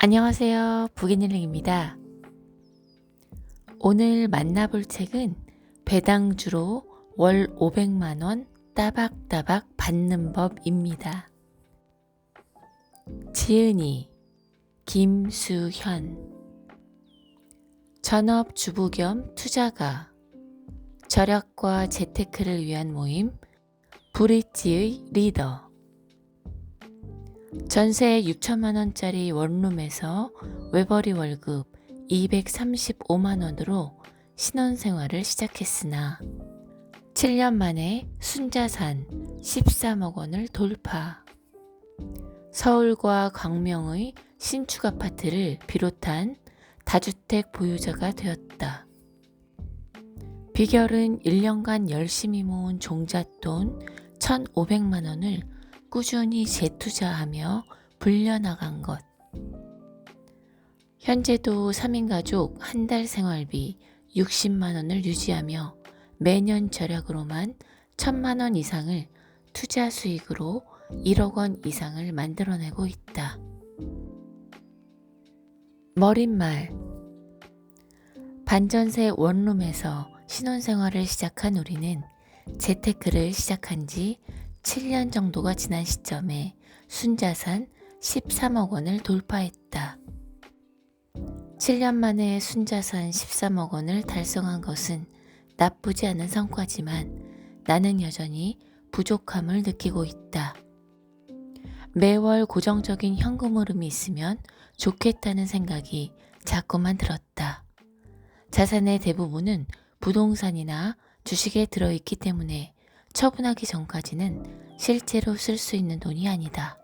안녕하세요. 부기닐링입니다. 오늘 만나볼 책은 배당주로 월 500만원 따박따박 받는 법입니다. 지은이, 김수현. 전업주부 겸 투자가, 절약과 재테크를 위한 모임 브릿지의 리더. 전세 6천만원짜리 원룸에서 외벌이 월급 235만원으로 신혼생활을 시작했으나 7년 만에 순자산 13억원을 돌파. 서울과 광명의 신축 아파트를 비롯한 다주택 보유자가 되었다. 비결은 1년간 열심히 모은 종잣돈 1,500만원을 꾸준히 재투자하며 불려나간 것. 현재도 3인 가족 한 달 생활비 60만원을 유지하며 매년 절약으로만 1,000만원 이상을 투자 수익으로 1억원 이상을 만들어내고 있다. 머릿말. 반전세 원룸에서 신혼생활을 시작한 우리는 재테크를 시작한 지 7년 정도가 지난 시점에 순자산 13억원을 돌파했다. 7년 만에 순자산 13억원을 달성한 것은 나쁘지 않은 성과지만 나는 여전히 부족함을 느끼고 있다. 매월 고정적인 현금 흐름이 있으면 좋겠다는 생각이 자꾸만 들었다. 자산의 대부분은 부동산이나 주식에 들어있기 때문에 처분하기 전까지는 실제로 쓸 수 있는 돈이 아니다.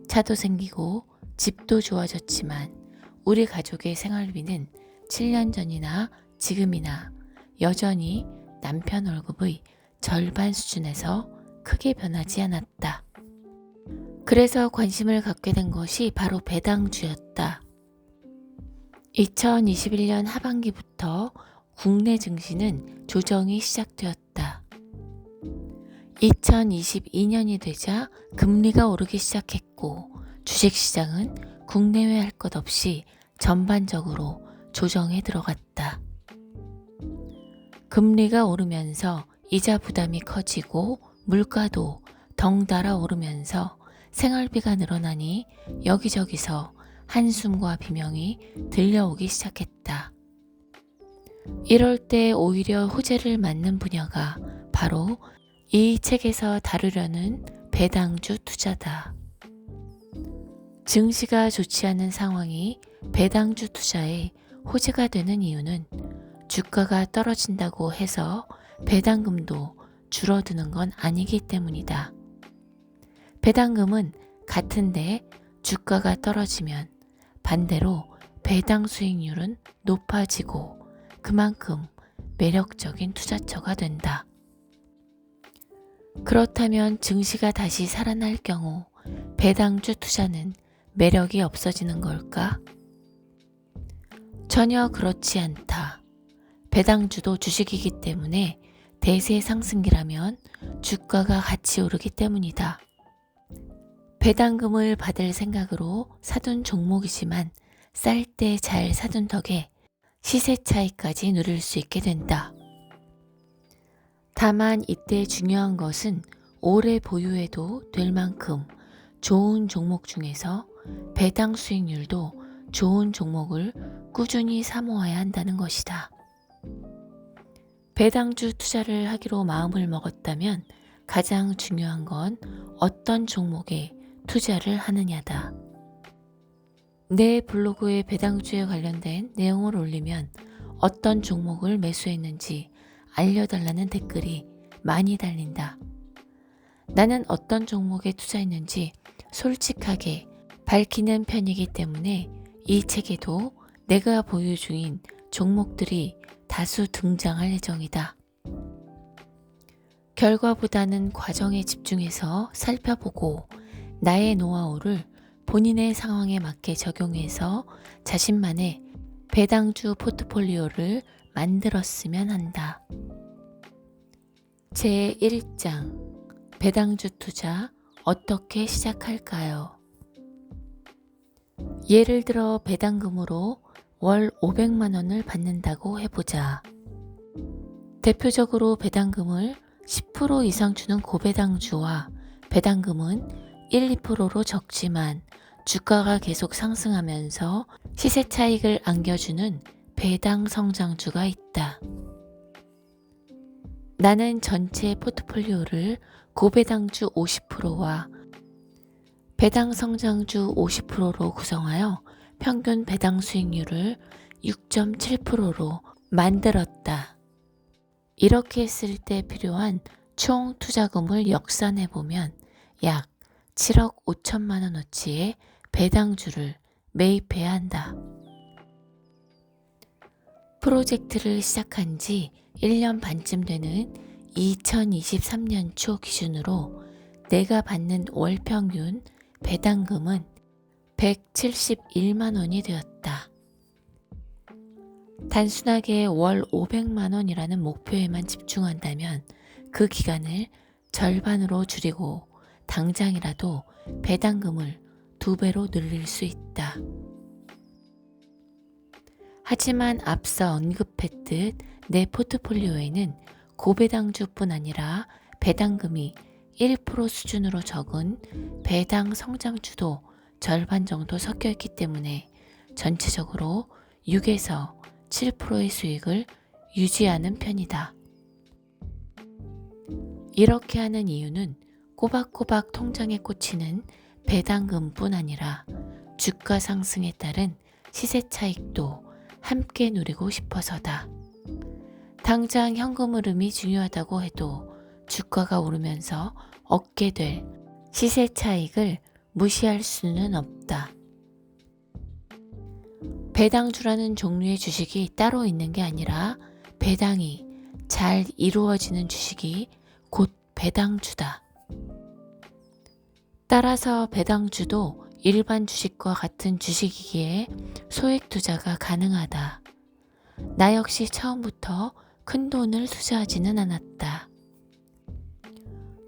차도 생기고 집도 좋아졌지만 우리 가족의 생활비는 7년 전이나 지금이나 여전히 남편 월급의 절반 수준에서 크게 변하지 않았다. 그래서 관심을 갖게 된 것이 바로 배당주였다. 2021년 하반기부터 국내 증시는 조정이 시작되었다. 2022년이 되자 금리가 오르기 시작했고 주식시장은 국내외 할 것 없이 전반적으로 조정에 들어갔다. 금리가 오르면서 이자 부담이 커지고 물가도 덩달아 오르면서 생활비가 늘어나니 여기저기서 한숨과 비명이 들려오기 시작했다. 이럴 때 오히려 호재를 맞는 분야가 바로 이 책에서 다루려는 배당주 투자다. 증시가 좋지 않은 상황이 배당주 투자에 호재가 되는 이유는 주가가 떨어진다고 해서 배당금도 줄어드는 건 아니기 때문이다. 배당금은 같은데 주가가 떨어지면 반대로 배당 수익률은 높아지고 그만큼 매력적인 투자처가 된다. 그렇다면 증시가 다시 살아날 경우 배당주 투자는 매력이 없어지는 걸까? 전혀 그렇지 않다. 배당주도 주식이기 때문에 대세 상승기라면 주가가 같이 오르기 때문이다. 배당금을 받을 생각으로 사둔 종목이지만 쌀 때 잘 사둔 덕에 시세 차익까지 누릴 수 있게 된다. 다만 이때 중요한 것은 오래 보유해도 될 만큼 좋은 종목 중에서 배당 수익률도 좋은 종목을 꾸준히 사모아야 한다는 것이다. 배당주 투자를 하기로 마음을 먹었다면 가장 중요한 건 어떤 종목에 투자를 하느냐다. 내 블로그에 배당주에 관련된 내용을 올리면 어떤 종목을 매수했는지 알려달라는 댓글이 많이 달린다. 나는 어떤 종목에 투자했는지 솔직하게 밝히는 편이기 때문에 이 책에도 내가 보유 중인 종목들이 다수 등장할 예정이다. 결과보다는 과정에 집중해서 살펴보고 나의 노하우를 본인의 상황에 맞게 적용해서 자신만의 배당주 포트폴리오를 만들었으면 한다. 제1장 배당주 투자 어떻게 시작할까요? 예를 들어 배당금으로 월 500만 원을 받는다고 해보자. 대표적으로 배당금을 10% 이상 주는 고배당주와 배당금은 1, 2%로 적지만 주가가 계속 상승하면서 시세 차익을 안겨주는 배당 성장주가 있다. 나는 전체 포트폴리오를 고배당주 50%와 배당 성장주 50%로 구성하여 평균 배당 수익률을 6.7%로 만들었다. 이렇게 했을 때 필요한 총 투자금을 역산해보면 약 7억 5천만 원어치의 배당주를 매입해야 한다. 프로젝트를 시작한 지 1년 반쯤 되는 2023년 초 기준으로 내가 받는 월 평균 배당금은 171만 원이 되었다. 단순하게 월 500만 원이라는 목표에만 집중한다면 그 기간을 절반으로 줄이고 당장이라도 배당금을 2배로 늘릴 수 있다. 하지만 앞서 언급했듯 내 포트폴리오에는 고배당주뿐 아니라 배당금이 1% 수준으로 적은 배당 성장주도 절반 정도 섞여 있기 때문에 전체적으로 6에서 7%의 수익을 유지하는 편이다. 이렇게 하는 이유는 꼬박꼬박 통장에 꽂히는 배당금뿐 아니라 주가 상승에 따른 시세 차익도 함께 누리고 싶어서다. 당장 현금 흐름이 중요하다고 해도 주가가 오르면서 얻게 될 시세 차익을 무시할 수는 없다. 배당주라는 종류의 주식이 따로 있는 게 아니라 배당이 잘 이루어지는 주식이 곧 배당주다. 따라서 배당주도 일반 주식과 같은 주식이기에 소액 투자가 가능하다. 나 역시 처음부터 큰 돈을 투자하지는 않았다.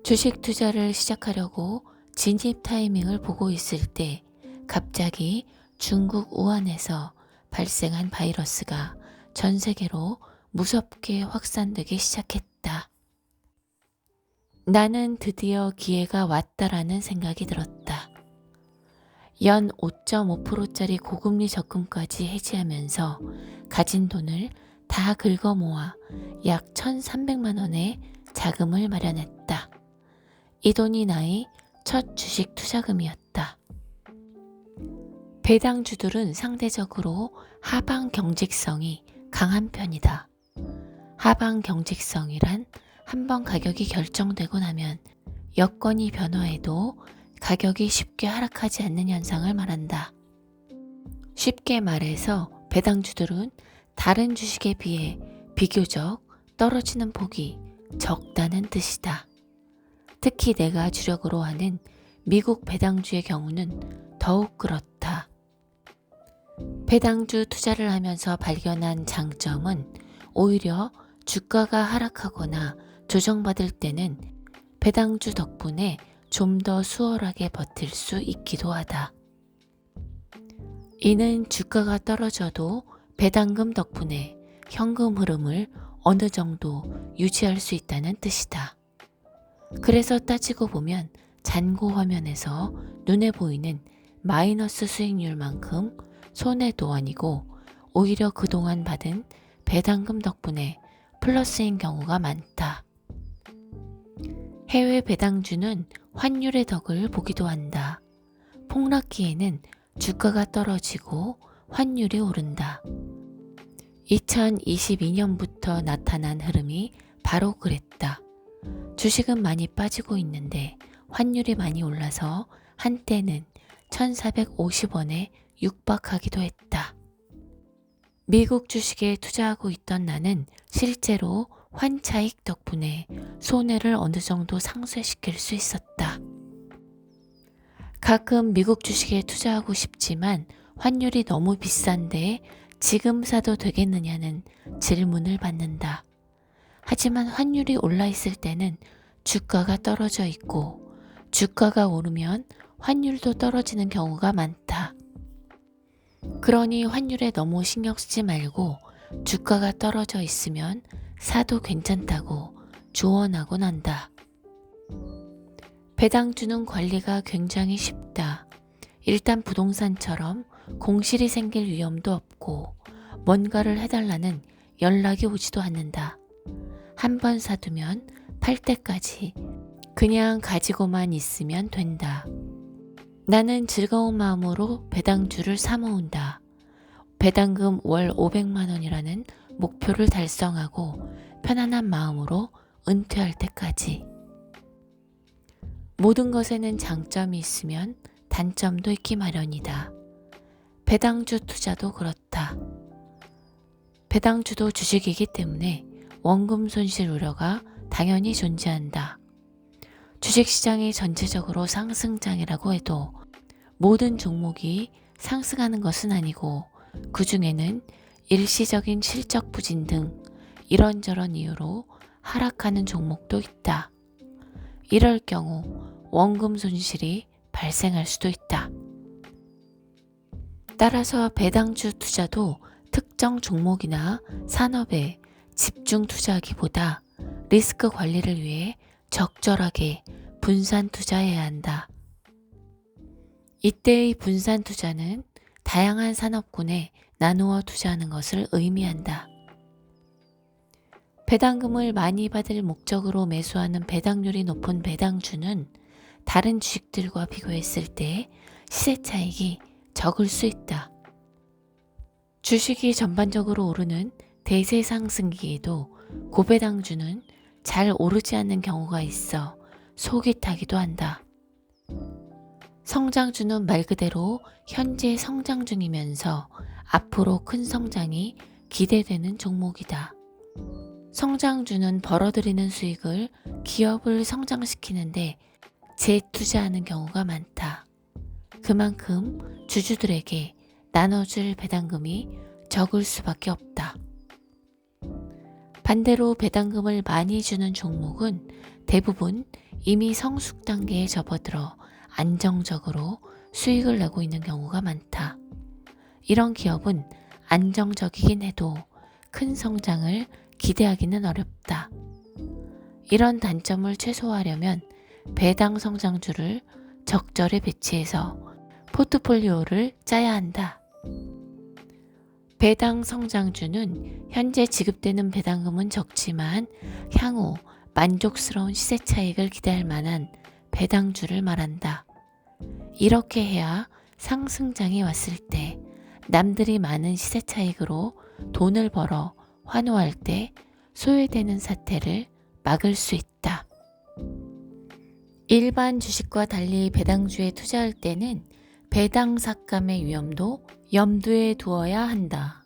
주식 투자를 시작하려고 진입 타이밍을 보고 있을 때 갑자기 중국 우한에서 발생한 바이러스가 전 세계로 무섭게 확산되기 시작했다. 나는 드디어 기회가 왔다라는 생각이 들었다. 연 5.5%짜리 고금리 적금까지 해지하면서 가진 돈을 다 긁어 모아 약 1,300만 원의 자금을 마련했다. 이 돈이 나의 첫 주식 투자금이었다. 배당주들은 상대적으로 하방 경직성이 강한 편이다. 하방 경직성이란 한번 가격이 결정되고 나면 여건이 변화해도 가격이 쉽게 하락하지 않는 현상을 말한다. 쉽게 말해서 배당주들은 다른 주식에 비해 비교적 떨어지는 폭이 적다는 뜻이다. 특히 내가 주력으로 하는 미국 배당주의 경우는 더욱 그렇다. 배당주 투자를 하면서 발견한 장점은 오히려 주가가 하락하거나 조정받을 때는 배당주 덕분에 좀 더 수월하게 버틸 수 있기도 하다. 이는 주가가 떨어져도 배당금 덕분에 현금 흐름을 어느 정도 유지할 수 있다는 뜻이다. 그래서 따지고 보면 잔고 화면에서 눈에 보이는 마이너스 수익률만큼 손해도 아니고 오히려 그동안 받은 배당금 덕분에 플러스인 경우가 많다. 해외 배당주는 환율의 덕을 보기도 한다. 폭락기에는 주가가 떨어지고 환율이 오른다. 2022년부터 나타난 흐름이 바로 그랬다. 주식은 많이 빠지고 있는데 환율이 많이 올라서 한때는 1,450원에 육박하기도 했다. 미국 주식에 투자하고 있던 나는 실제로 환차익 덕분에 손해를 어느 정도 상쇄시킬 수 있었다. 가끔 미국 주식에 투자하고 싶지만 환율이 너무 비싼데 지금 사도 되겠느냐는 질문을 받는다. 하지만 환율이 올라 있을 때는 주가가 떨어져 있고 주가가 오르면 환율도 떨어지는 경우가 많다. 그러니 환율에 너무 신경 쓰지 말고 주가가 떨어져 있으면 사도 괜찮다고 조언하곤 한다. 배당주는 관리가 굉장히 쉽다. 일단 부동산처럼 공실이 생길 위험도 없고 뭔가를 해달라는 연락이 오지도 않는다. 한번 사두면 팔 때까지 그냥 가지고만 있으면 된다. 나는 즐거운 마음으로 배당주를 사 모은다. 배당금 월 500만 원이라는 목표를 달성하고 편안한 마음으로 은퇴할 때까지. 모든 것에는 장점이 있으면 단점도 있기 마련이다. 배당주 투자도 그렇다. 배당주도 주식이기 때문에 원금 손실 우려가 당연히 존재한다. 주식시장이 전체적으로 상승장이라고 해도 모든 종목이 상승하는 것은 아니고 그 중에는 일시적인 실적 부진 등 이런저런 이유로 하락하는 종목도 있다. 이럴 경우 원금 손실이 발생할 수도 있다. 따라서 배당주 투자도 특정 종목이나 산업에 집중 투자하기보다 리스크 관리를 위해 적절하게 분산 투자해야 한다. 이때의 분산 투자는 다양한 산업군에 나누어 투자하는 것을 의미한다. 배당금을 많이 받을 목적으로 매수하는 배당률이 높은 배당주는 다른 주식들과 비교했을 때 시세 차익이 적을 수 있다. 주식이 전반적으로 오르는 대세 상승기에도 고배당주는 잘 오르지 않는 경우가 있어 속이 타기도 한다. 성장주는 말 그대로 현재 성장 중이면서 앞으로 큰 성장이 기대되는 종목이다. 성장주는 벌어들이는 수익을 기업을 성장시키는데 재투자하는 경우가 많다. 그만큼 주주들에게 나눠줄 배당금이 적을 수밖에 없다. 반대로 배당금을 많이 주는 종목은 대부분 이미 성숙 단계에 접어들어 안정적으로 수익을 내고 있는 경우가 많다. 이런 기업은 안정적이긴 해도 큰 성장을 기대하기는 어렵다. 이런 단점을 최소화하려면 배당 성장주를 적절히 배치해서 포트폴리오를 짜야 한다. 배당 성장주는 현재 지급되는 배당금은 적지만 향후 만족스러운 시세 차익을 기대할 만한 배당주를 말한다. 이렇게 해야 상승장이 왔을 때 남들이 많은 시세 차익으로 돈을 벌어 환호할 때 소외되는 사태를 막을 수 있다. 일반 주식과 달리 배당주에 투자할 때는 배당 삭감의 위험도 염두에 두어야 한다.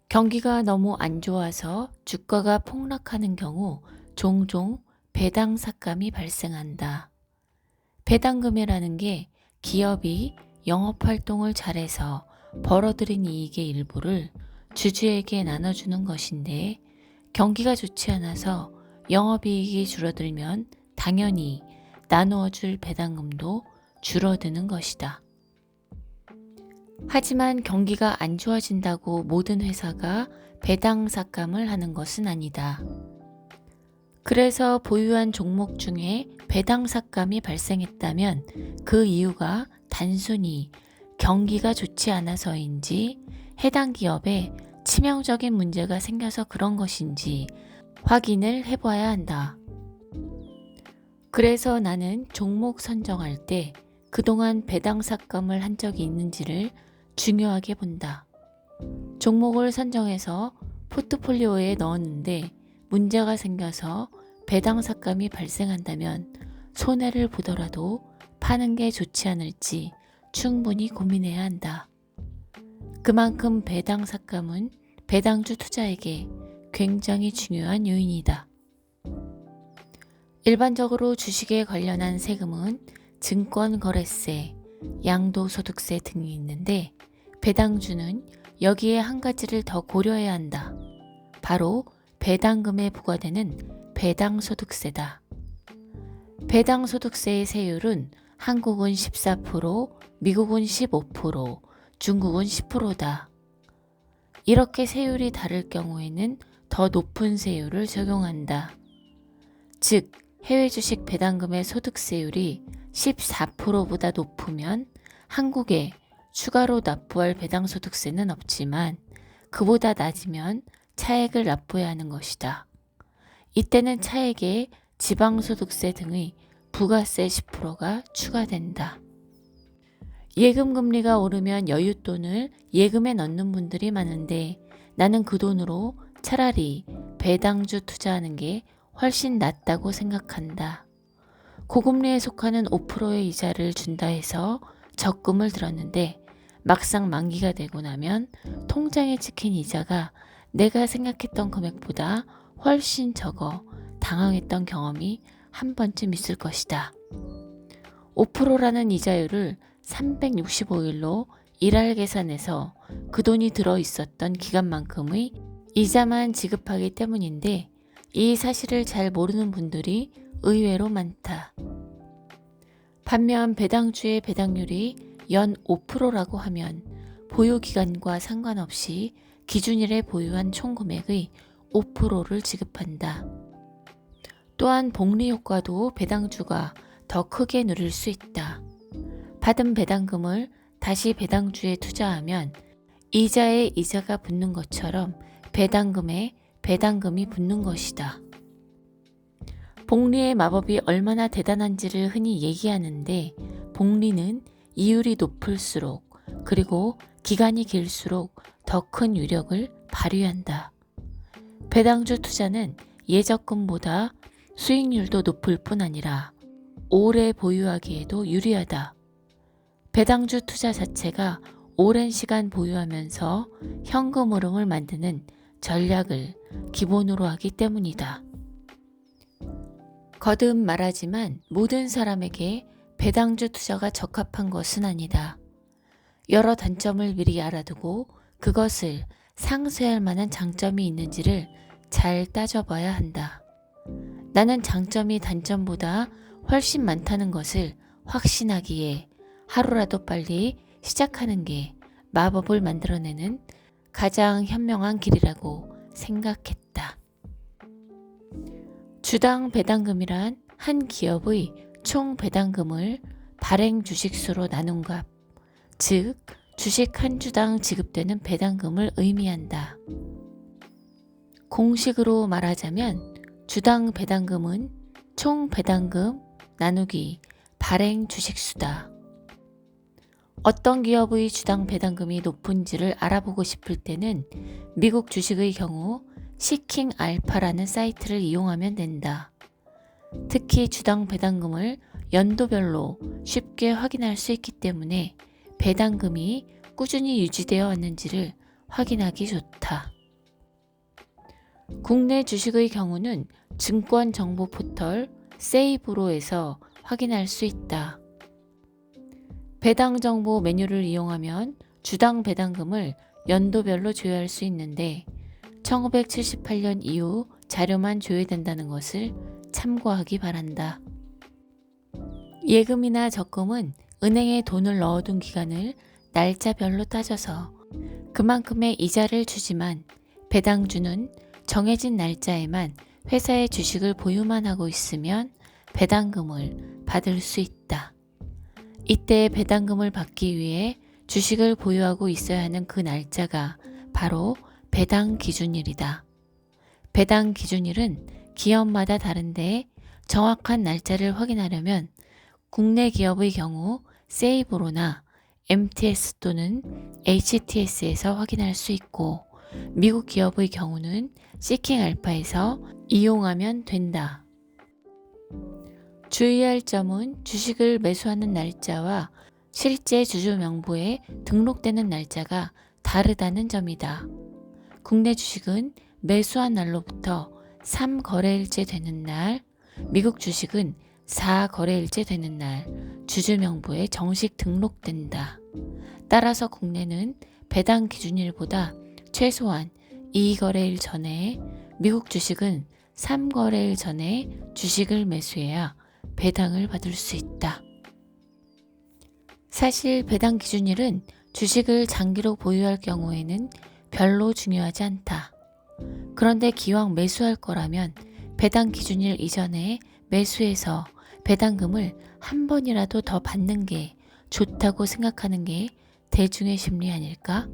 경기가 너무 안 좋아서 주가가 폭락하는 경우 종종 배당 삭감이 발생한다. 배당금이라는 게 기업이 영업활동을 잘해서 벌어들인 이익의 일부를 주주에게 나눠주는 것인데 경기가 좋지 않아서 영업이익이 줄어들면 당연히 나누어줄 배당금도 줄어드는 것이다. 하지만 경기가 안 좋아진다고 모든 회사가 배당 삭감을 하는 것은 아니다. 그래서 보유한 종목 중에 배당 삭감이 발생했다면 그 이유가 단순히 경기가 좋지 않아서인지 해당 기업에 치명적인 문제가 생겨서 그런 것인지 확인을 해봐야 한다. 그래서 나는 종목 선정할 때 그동안 배당 삭감을 한 적이 있는지를 중요하게 본다. 종목을 선정해서 포트폴리오에 넣었는데 문제가 생겨서 배당 삭감이 발생한다면 손해를 보더라도 파는 게 좋지 않을지 충분히 고민해야 한다. 그만큼 배당 삭감은 배당주 투자에게 굉장히 중요한 요인이다. 일반적으로 주식에 관련한 세금은 증권거래세, 양도소득세 등이 있는데 배당주는 여기에 한 가지를 더 고려해야 한다. 바로 배당금에 부과되는 배당소득세다. 배당소득세의 세율은 한국은 14%, 미국은 15%, 중국은 10%다. 이렇게 세율이 다를 경우에는 더 높은 세율을 적용한다. 즉, 해외 주식 배당금의 소득세율이 14%보다 높으면 한국에 추가로 납부할 배당소득세는 없지만 그보다 낮으면 차액을 납부해야 하는 것이다. 이때는 차액에 지방소득세 등의 부가세 10%가 추가된다. 예금 금리가 오르면 여윳돈을 예금에 넣는 분들이 많은데 나는 그 돈으로 차라리 배당주 투자하는 게 훨씬 낫다고 생각한다. 고금리에 속하는 5%의 이자를 준다 해서 적금을 들었는데 막상 만기가 되고 나면 통장에 찍힌 이자가 내가 생각했던 금액보다 훨씬 적어 당황했던 경험이 한 번쯤 있을 것이다. 5%라는 이자율을 365일로 일할 계산해서 그 돈이 들어 있었던 기간만큼의 이자만 지급하기 때문인데 이 사실을 잘 모르는 분들이 의외로 많다. 반면 배당주의 배당률이 연 5%라고 하면 보유기간과 상관없이 기준일에 보유한 총금액의 5%를 지급한다. 또한 복리 효과도 배당주가 더 크게 누릴 수 있다. 받은 배당금을 다시 배당주에 투자하면 이자에 이자가 붙는 것처럼 배당금에 배당금이 붙는 것이다. 복리의 마법이 얼마나 대단한지를 흔히 얘기하는데 복리는 이율이 높을수록 그리고 기간이 길수록 더 큰 위력을 발휘한다. 배당주 투자는 예적금보다 수익률도 높을 뿐 아니라 오래 보유하기에도 유리하다. 배당주 투자 자체가 오랜 시간 보유하면서 현금 흐름을 만드는 전략을 기본으로 하기 때문이다. 거듭 말하지만 모든 사람에게 배당주 투자가 적합한 것은 아니다. 여러 단점을 미리 알아두고 그것을 상쇄할 만한 장점이 있는지를 잘 따져봐야 한다. 나는 장점이 단점보다 훨씬 많다는 것을 확신하기에 하루라도 빨리 시작하는 게 마법을 만들어내는 가장 현명한 길이라고 생각했다. 주당 배당금이란 한 기업의 총 배당금을 발행 주식수로 나눈 값, 즉 주식 한 주당 지급되는 배당금을 의미한다. 공식으로 말하자면 주당 배당금은 총 배당금 나누기 발행 주식수다. 어떤 기업의 주당 배당금이 높은지를 알아보고 싶을 때는 미국 주식의 경우 시킹 알파라는 사이트를 이용하면 된다. 특히 주당 배당금을 연도별로 쉽게 확인할 수 있기 때문에 배당금이 꾸준히 유지되어 왔는지를 확인하기 좋다. 국내 주식의 경우는 증권정보 포털 세이브로에서 확인할 수 있다. 배당정보 메뉴를 이용하면 주당 배당금을 연도별로 조회할 수 있는데 1978년 이후 자료만 조회된다는 것을 참고하기 바란다. 예금이나 적금은 은행에 돈을 넣어둔 기간을 날짜별로 따져서 그만큼의 이자를 주지만 배당주는 정해진 날짜에만 회사의 주식을 보유만 하고 있으면 배당금을 받을 수 있다. 이때 배당금을 받기 위해 주식을 보유하고 있어야 하는 그 날짜가 바로 배당 기준일이다. 배당 기준일은 기업마다 다른데 정확한 날짜를 확인하려면 국내 기업의 경우 세이브로나 MTS 또는 HTS에서 확인할 수 있고 미국 기업의 경우는 시킹 알파에서 이용하면 된다. 주의할 점은 주식을 매수하는 날짜와 실제 주주 명부에 등록되는 날짜가 다르다는 점이다. 국내 주식은 매수한 날로부터 3거래일째 되는 날, 미국 주식은 4거래일째 되는 날 주주 명부에 정식 등록된다. 따라서 국내는 배당 기준일보다 최소한 2거래일 전에, 미국 주식은 3거래일 전에 주식을 매수해야 배당을 받을 수 있다. 사실 배당 기준일은 주식을 장기로 보유할 경우에는 별로 중요하지 않다. 그런데 기왕 매수할 거라면 배당 기준일 이전에 매수해서 배당금을 한 번이라도 더 받는 게 좋다고 생각하는 게 대중의 심리 아닐까?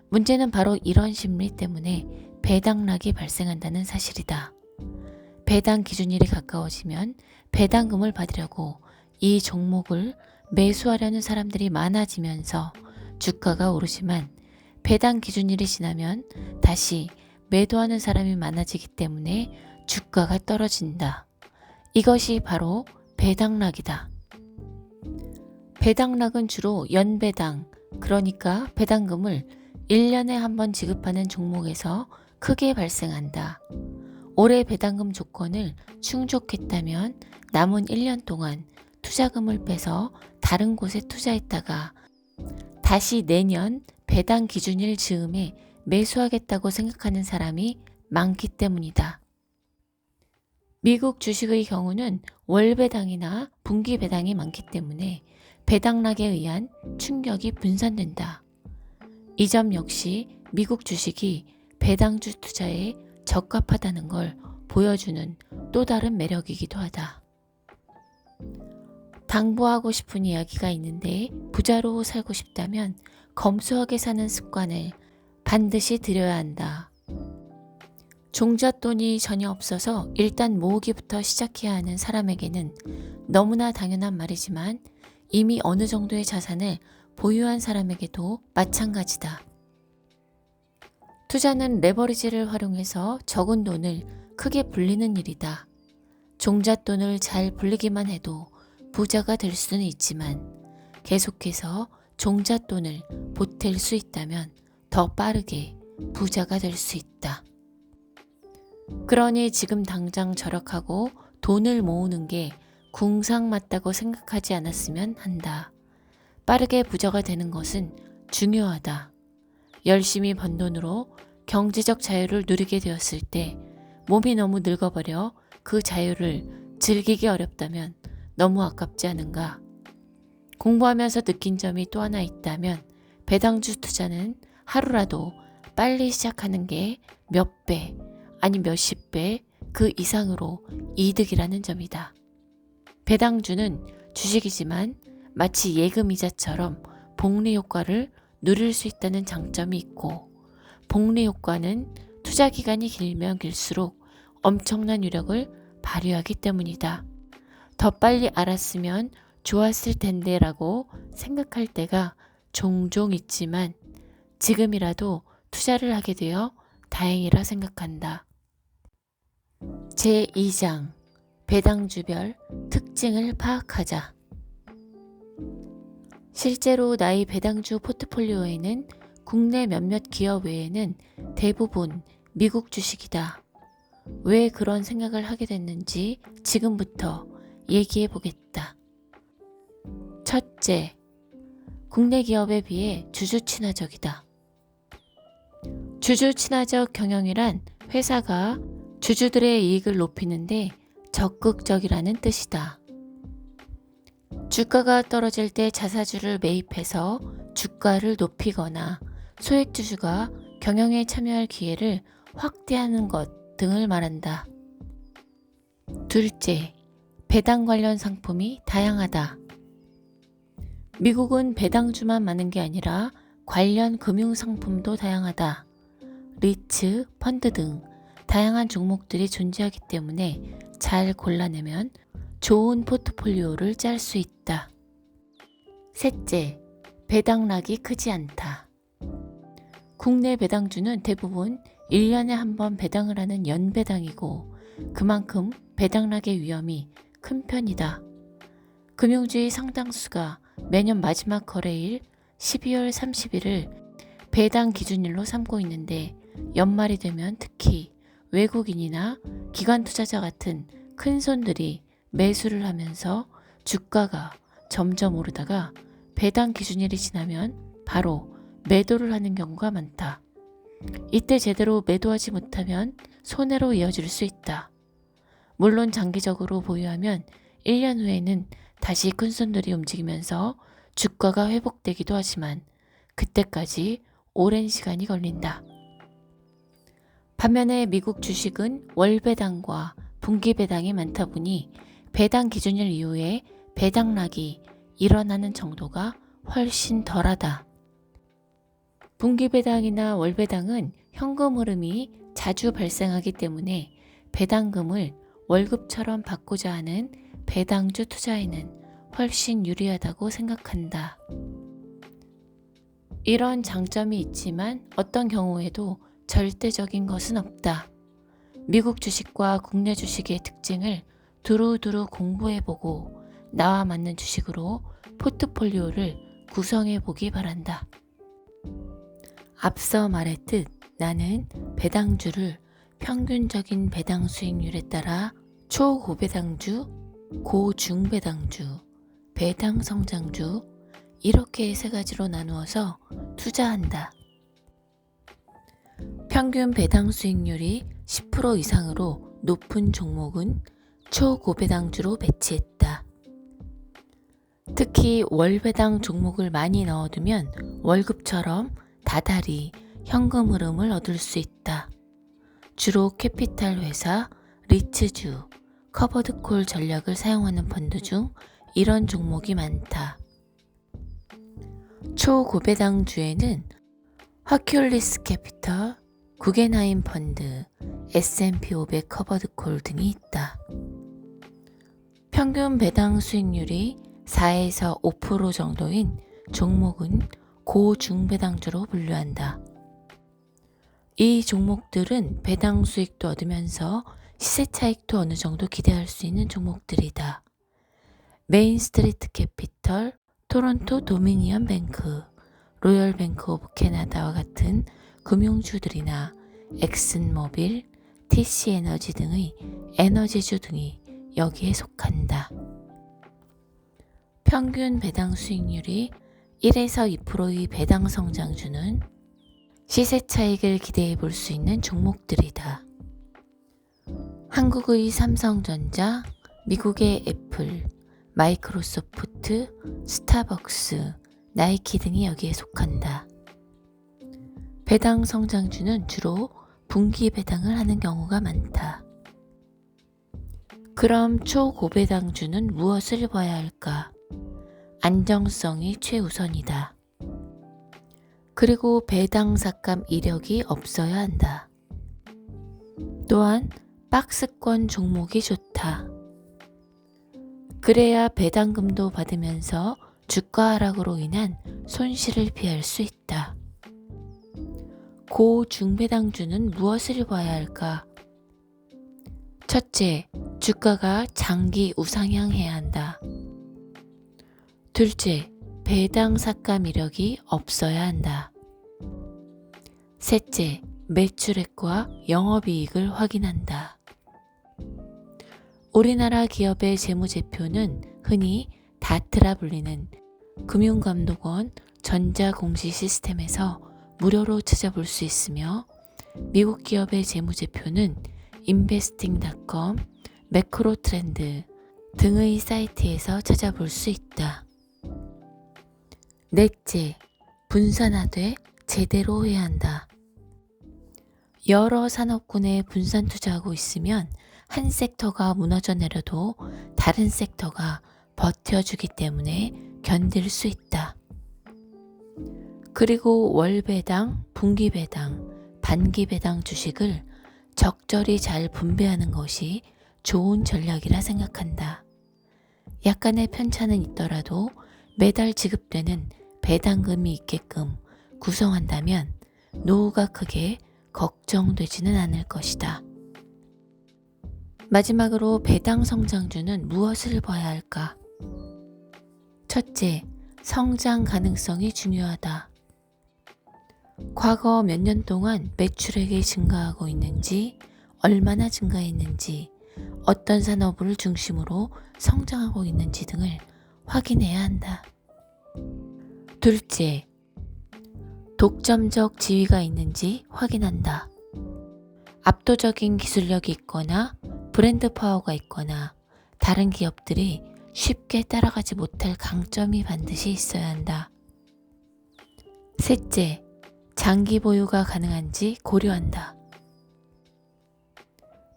문제는 바로 이런 심리 때문에 배당락이 발생한다는 사실이다. 배당 기준일이 가까워지면 배당금을 받으려고 이 종목을 매수하려는 사람들이 많아지면서 주가가 오르지만 배당 기준일이 지나면 다시 매도하는 사람이 많아지기 때문에 주가가 떨어진다. 이것이 바로 배당락이다. 배당락은 주로 연배당, 그러니까 배당금을 1년에 한 번 지급하는 종목에서 크게 발생한다. 올해 배당금 조건을 충족했다면 남은 1년 동안 투자금을 빼서 다른 곳에 투자했다가 다시 내년 배당 기준일 즈음에 매수하겠다고 생각하는 사람이 많기 때문이다. 미국 주식의 경우는 월 배당이나 분기 배당이 많기 때문에 배당락에 의한 충격이 분산된다. 이 점 역시 미국 주식이 배당주 투자에 적합하다는 걸 보여주는 또 다른 매력이기도 하다. 당부하고 싶은 이야기가 있는데 부자로 살고 싶다면 검소하게 사는 습관을 반드시 들여야 한다. 종잣돈이 전혀 없어서 일단 모으기부터 시작해야 하는 사람에게는 너무나 당연한 말이지만 이미 어느 정도의 자산을 보유한 사람에게도 마찬가지다. 투자는 레버리지를 활용해서 적은 돈을 크게 불리는 일이다. 종잣돈을 잘 불리기만 해도 부자가 될 수는 있지만 계속해서 종잣돈을 보탤 수 있다면 더 빠르게 부자가 될 수 있다. 그러니 지금 당장 절약하고 돈을 모으는 게 궁상맞다고 생각하지 않았으면 한다. 빠르게 부자가 되는 것은 중요하다. 열심히 번 돈으로 경제적 자유를 누리게 되었을 때 몸이 너무 늙어버려 그 자유를 즐기기 어렵다면 너무 아깝지 않은가? 공부하면서 느낀 점이 또 하나 있다면 배당주 투자는 하루라도 빨리 시작하는 게 몇 배, 아니 몇십 배 그 이상으로 이득이라는 점이다. 배당주는 주식이지만 마치 예금이자처럼 복리 효과를 누릴 수 있다는 장점이 있고 복리 효과는 투자 기간이 길면 길수록 엄청난 위력을 발휘하기 때문이다. 더 빨리 알았으면 좋았을 텐데 라고 생각할 때가 종종 있지만 지금이라도 투자를 하게 되어 다행이라 생각한다. 제2장 배당주별 특징을 파악하자. 실제로 나의 배당주 포트폴리오에는 국내 몇몇 기업 외에는 대부분 미국 주식이다. 왜 그런 생각을 하게 됐는지 지금부터 얘기해 보겠다. 첫째, 국내 기업에 비해 주주 친화적이다. 주주 친화적 경영이란 회사가 주주들의 이익을 높이는데 적극적이라는 뜻이다. 주가가 떨어질 때 자사주를 매입해서 주가를 높이거나 소액주주가 경영에 참여할 기회를 확대하는 것 등을 말한다. 둘째, 배당 관련 상품이 다양하다. 미국은 배당주만 많은 게 아니라 관련 금융상품도 다양하다. 리츠, 펀드 등 다양한 종목들이 존재하기 때문에 잘 골라내면 좋은 포트폴리오를 짤 수 있다. 셋째, 배당락이 크지 않다. 국내 배당주는 대부분 1년에 한 번 배당을 하는 연배당이고 그만큼 배당락의 위험이 큰 편이다. 금융주의 상당수가 매년 마지막 거래일 12월 30일을 배당 기준일로 삼고 있는데 연말이 되면 특히 외국인이나 기관 투자자 같은 큰 손들이 매수를 하면서 주가가 점점 오르다가 배당 기준일이 지나면 바로 매도를 하는 경우가 많다. 이때 제대로 매도하지 못하면 손해로 이어질 수 있다. 물론 장기적으로 보유하면 1년 후에는 다시 큰손들이 움직이면서 주가가 회복되기도 하지만 그때까지 오랜 시간이 걸린다. 반면에 미국 주식은 월 배당과 분기 배당이 많다 보니 배당 기준일 이후에 배당락이 일어나는 정도가 훨씬 덜하다. 분기 배당이나 월 배당은 현금 흐름이 자주 발생하기 때문에 배당금을 월급처럼 받고자 하는 배당주 투자에는 훨씬 유리하다고 생각한다. 이런 장점이 있지만 어떤 경우에도 절대적인 것은 없다. 미국 주식과 국내 주식의 특징을 두루두루 공부해보고 나와 맞는 주식으로 포트폴리오를 구성해보기 바란다. 앞서 말했듯 나는 배당주를 평균적인 배당 수익률에 따라 초고배당주, 고중배당주, 배당성장주 이렇게 세 가지로 나누어서 투자한다. 평균 배당 수익률이 10% 이상으로 높은 종목은 초고배당주로 배치했다. 특히 월배당 종목을 많이 넣어두면 월급처럼 다달이 현금 흐름을 얻을 수 있다. 주로 캐피탈 회사, 리츠주, 커버드콜 전략을 사용하는 펀드 중 이런 종목이 많다. 초고배당주에는 허큘리스 캐피털, 구겐하임 펀드, S&P 500 커버드콜 등이 있다. 평균 배당 수익률이 4에서 5% 정도인 종목은 고중배당주로 분류한다. 이 종목들은 배당 수익도 얻으면서 시세 차익도 어느 정도 기대할 수 있는 종목들이다. 메인스트리트 캐피털, 토론토 도미니언 뱅크, 로열 뱅크 오브 캐나다와 같은 금융주들이나 엑슨모빌, TC 에너지 등의 에너지주 등이 여기에 속한다. 평균 배당 수익률이 1에서 2%의 배당 성장주는 시세 차익을 기대해 볼 수 있는 종목들이다. 한국의 삼성전자, 미국의 애플, 마이크로소프트, 스타벅스, 나이키 등이 여기에 속한다. 배당 성장주는 주로 분기 배당을 하는 경우가 많다. 그럼 초고배당주는 무엇을 봐야 할까? 안정성이 최우선이다. 그리고 배당 삭감 이력이 없어야 한다. 또한 박스권 종목이 좋다. 그래야 배당금도 받으면서 주가 하락으로 인한 손실을 피할 수 있다. 고중배당주는 무엇을 봐야 할까? 첫째, 주가가 장기 우상향해야 한다. 둘째, 배당 삭감 이력이 없어야 한다. 셋째, 매출액과 영업이익을 확인한다. 우리나라 기업의 재무제표는 흔히 다트라 불리는 금융감독원 전자공시 시스템에서 무료로 찾아볼 수 있으며 미국 기업의 재무제표는 investing.com, 매크로트렌드 등의 사이트에서 찾아볼 수 있다. 넷째, 분산화돼 제대로 해야 한다. 여러 산업군에 분산 투자하고 있으면 한 섹터가 무너져 내려도 다른 섹터가 버텨주기 때문에 견딜 수 있다. 그리고 월배당, 분기배당, 반기배당 주식을 적절히 잘 분배하는 것이 좋은 전략이라 생각한다. 약간의 편차는 있더라도 매달 지급되는 배당금이 있게끔 구성한다면 노후가 크게 걱정되지는 않을 것이다. 마지막으로 배당 성장주는 무엇을 봐야 할까? 첫째, 성장 가능성이 중요하다. 과거 몇 년 동안 매출액이 증가하고 있는지, 얼마나 증가했는지, 어떤 산업을 중심으로 성장하고 있는지 등을 확인해야 한다. 둘째, 독점적 지위가 있는지 확인한다. 압도적인 기술력이 있거나 브랜드 파워가 있거나 다른 기업들이 쉽게 따라가지 못할 강점이 반드시 있어야 한다. 셋째, 장기 보유가 가능한지 고려한다.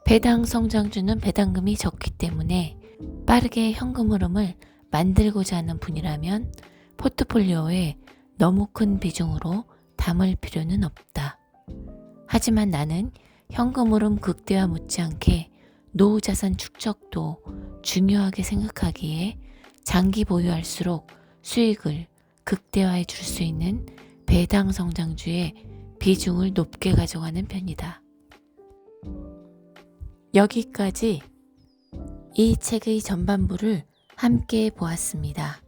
배당 성장주는 배당금이 적기 때문에 빠르게 현금 흐름을 만들고자 하는 분이라면 포트폴리오에 너무 큰 비중으로 담을 필요는 없다. 하지만 나는 현금 흐름 극대화 못지않게 노후 자산 축적도 중요하게 생각하기에 장기 보유할수록 수익을 극대화해 줄 수 있는 배당 성장주의 비중을 높게 가져가는 편이다. 여기까지 이 책의 전반부를 함께 보았습니다.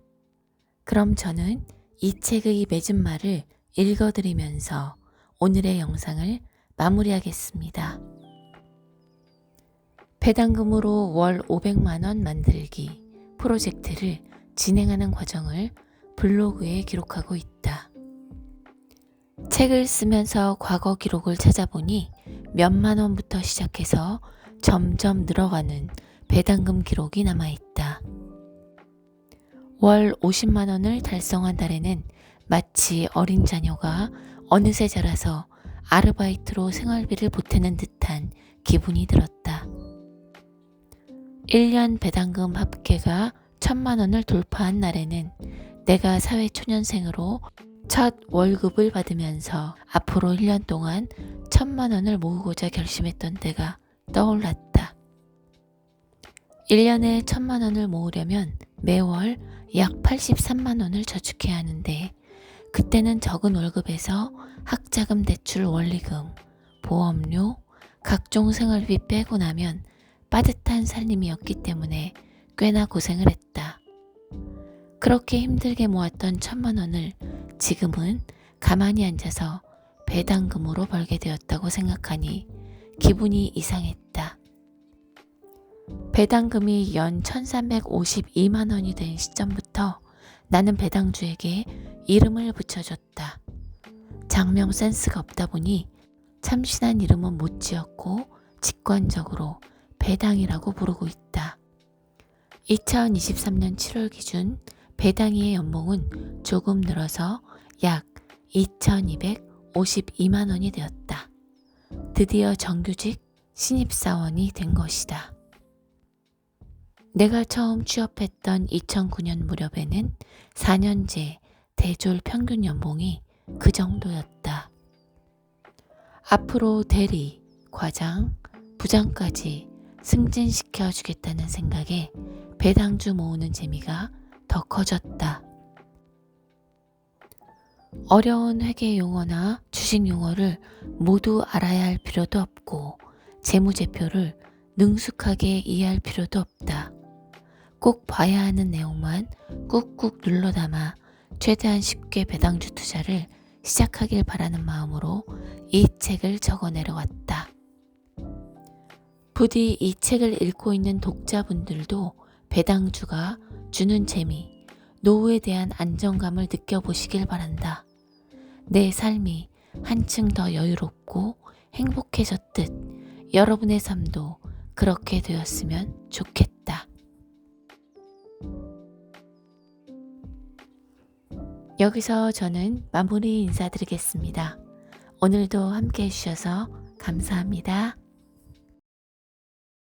그럼 저는 이 책의 맺은 말을 읽어드리면서 오늘의 영상을 마무리하겠습니다. 배당금으로 월 500만원 만들기 프로젝트를 진행하는 과정을 블로그에 기록하고 있다. 책을 쓰면서 과거 기록을 찾아보니 몇만 원부터 시작해서 점점 늘어가는 배당금 기록이 남아있다. 월 50만 원을 달성한 달에는 마치 어린 자녀가 어느새 자라서 아르바이트로 생활비를 보태는 듯한 기분이 들었다. 1년 배당금 합계가 1,000만 원을 돌파한 날에는 내가 사회초년생으로 첫 월급을 받으면서 앞으로 1년 동안 1,000만 원을 모으고자 결심했던 때가 떠올랐다. 1년에 1,000만 원을 모으려면 매월 약 83만 원을 저축해야 하는데 그때는 적은 월급에서 학자금 대출 원리금, 보험료, 각종 생활비 빼고 나면 빠듯한 살림이었기 때문에 꽤나 고생을 했다. 그렇게 힘들게 모았던 1,000만 원을 지금은 가만히 앉아서 배당금으로 벌게 되었다고 생각하니 기분이 이상했다. 배당금이 연 1,352만 원이 된 시점부터 나는 배당주에게 이름을 붙여줬다. 장명 센스가 없다 보니 참신한 이름은 못 지었고 직관적으로 배당이라고 부르고 있다. 2023년 7월 기준 배당이의 연봉은 조금 늘어서 약 2,252만 원이 되었다. 드디어 정규직 신입사원이 된 것이다. 내가 처음 취업했던 2009년 무렵에는 4년제 대졸 평균 연봉이 그 정도였다. 앞으로 대리, 과장, 부장까지 승진시켜 주겠다는 생각에 배당주 모으는 재미가 더 커졌다. 어려운 회계 용어나 주식 용어를 모두 알아야 할 필요도 없고 재무제표를 능숙하게 이해할 필요도 없다. 꼭 봐야 하는 내용만 꾹꾹 눌러 담아 최대한 쉽게 배당주 투자를 시작하길 바라는 마음으로 이 책을 적어 내려왔다. 부디 이 책을 읽고 있는 독자분들도 배당주가 주는 재미, 노후에 대한 안정감을 느껴보시길 바란다. 내 삶이 한층 더 여유롭고 행복해졌듯 여러분의 삶도 그렇게 되었으면 좋겠다. 여기서 저는 마무리 인사드리겠습니다. 오늘도 함께 해주셔서 감사합니다.